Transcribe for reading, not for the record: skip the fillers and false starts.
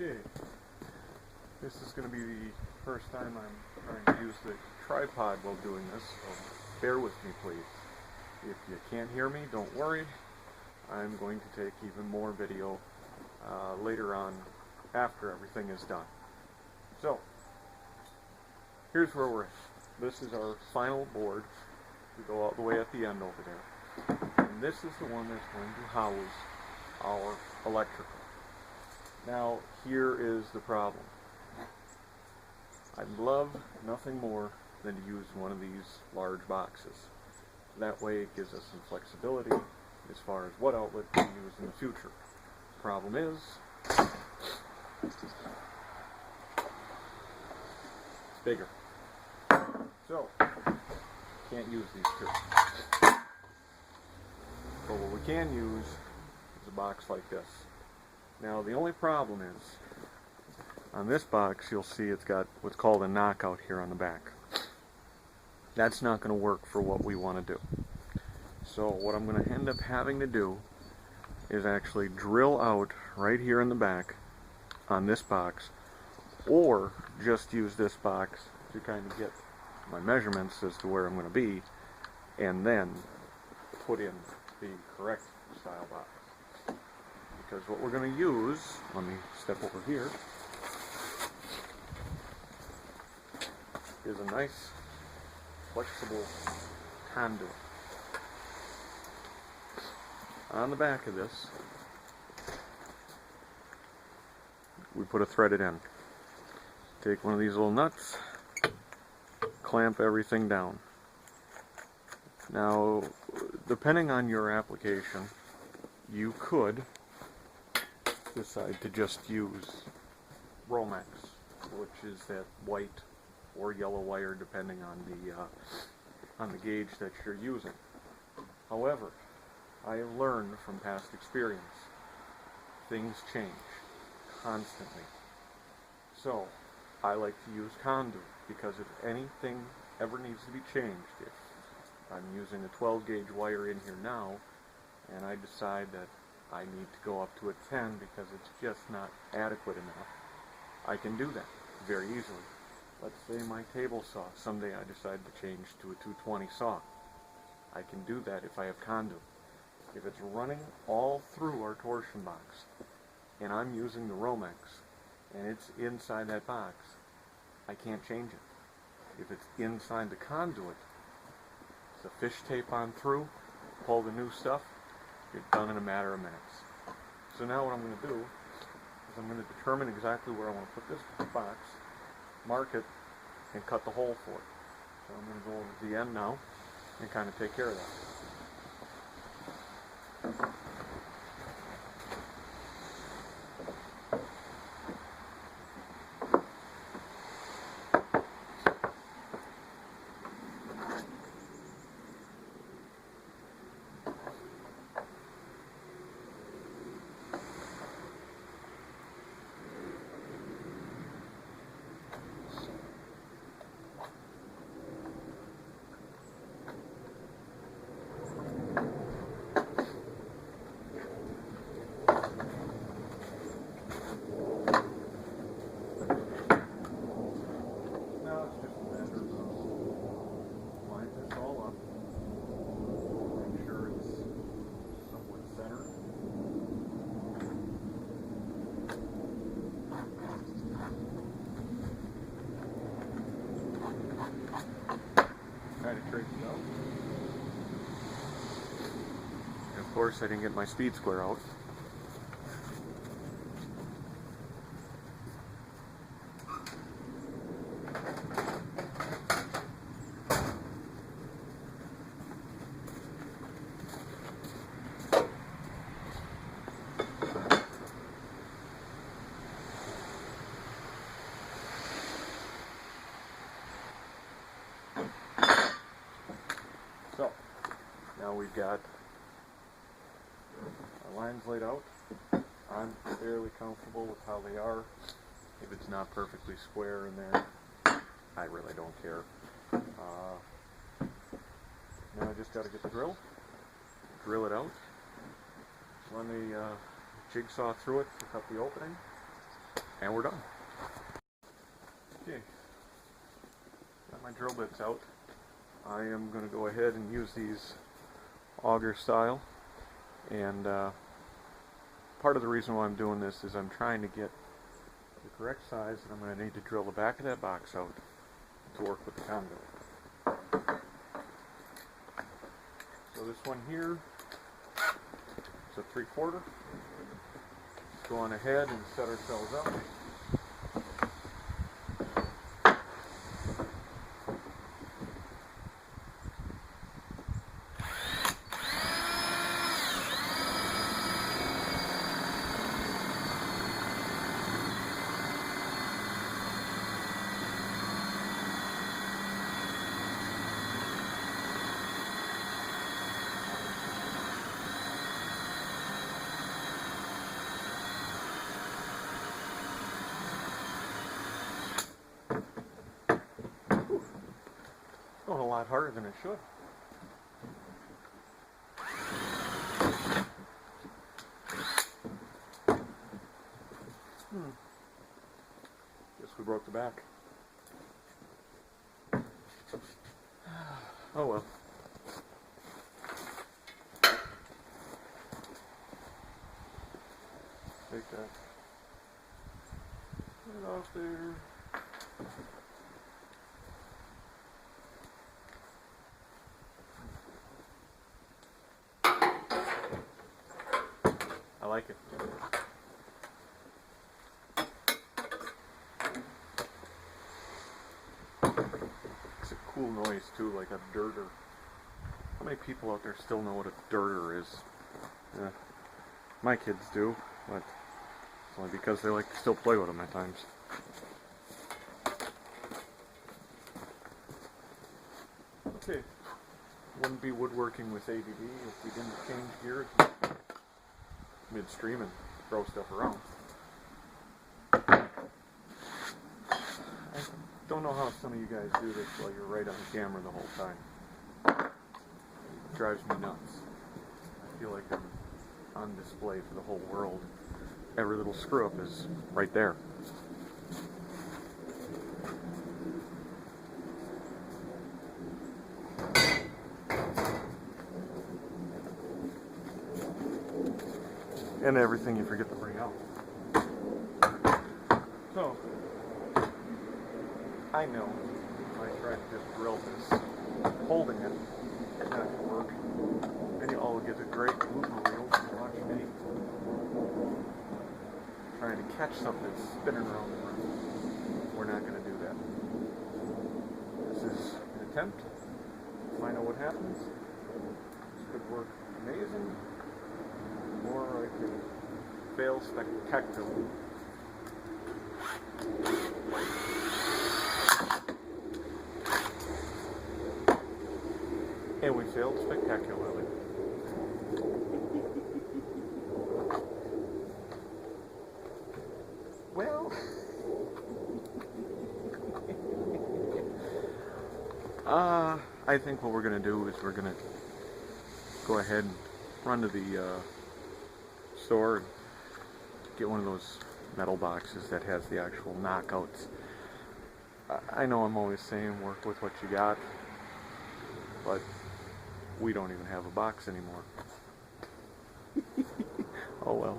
Okay, this is going to be the first time I'm trying to use the tripod while doing this, so bear with me please. If you can't hear me, don't worry. I'm going to take even more video later on after everything is done. So, here's where we're at. This is our final board. We go all the way at the end over there. And this is the one that's going to house our electrical. Now, here is the problem. I'd love nothing more than to use one of these large boxes. That way it gives us some flexibility as far as what outlet to use in the future. Problem is, it's bigger. So, can't use these two. But what we can use is a box like this. Now the only problem is, on this box you'll see it's got what's called a knockout here on the back. That's not going to work for what we want to do. So what I'm going to end up having to do is actually drill out right here in the back on this box, or just use this box to kind of get my measurements as to where I'm going to be, and then put in the correct style box. Because what we're going to use, let me step over here, is a nice flexible conduit. On the back of this, we put a threaded end. Take one of these little nuts, clamp everything down. Now, depending on your application, you could decide to just use Romex, which is that white or yellow wire depending on the gauge that you're using. However, I have learned from past experience, things change constantly. So I like to use conduit, because if anything ever needs to be changed, if I'm using a 12 gauge wire in here now and I decide that I need to go up to a 10 because it's just not adequate enough, I can do that very easily. Let's say my table saw, someday I decide to change to a 220 saw. I can do that if I have conduit. If it's running all through our torsion box and I'm using the Romex and it's inside that box, I can't change it. If it's inside the conduit, it's a fish tape on through, pull the new stuff, you're done in a matter of minutes. So now what I'm going to do is I'm going to determine exactly where I want to put this box, mark it, and cut the hole for it. So I'm going to go over to the end now and kind of take care of that. Kind of trace it out. And of course I didn't get my speed square out. So, now we've got our lines laid out. I'm fairly comfortable with how they are. If it's not perfectly square in there, I really don't care. Now I just got to get the drill it out, run the jigsaw through it to cut the opening, And we're done. Okay, got my drill bits out. I am going to go ahead and use these auger style, and part of the reason why I'm doing this is I'm trying to get the correct size, and I'm going to need to drill the back of that box out to work with the conduit. So this one here is a 3/4. Let's go on ahead and set ourselves up. Going a lot harder than it should. Guess we broke the back. Oh well. Take that right off there. I like it. It's a cool noise too, like a dirter. How many people out there still know what a dirter is? My kids do, but it's only because they like to still play with them at times. Okay, wouldn't be woodworking with ADD if we didn't change gears midstream and throw stuff around. I don't know how some of you guys do this while you're right on camera the whole time. It drives me nuts. I feel like I'm on display for the whole world. Every little screw up is right there. And everything you forget to bring out. So, I know if I try to just drill this, holding it, it's not going to work. And you all get a great blooper reel to watch me trying to catch something spinning around the room. We're not going to do that. This is an attempt to find out what happens. This could work amazing, or I could fail spectacularly. And we failed spectacularly. Well, I think what we're going to do is we're going to go ahead and run to the store and get one of those metal boxes that has the actual knockouts. I know I'm always saying work with what you got, but we don't even have a box anymore. Oh well.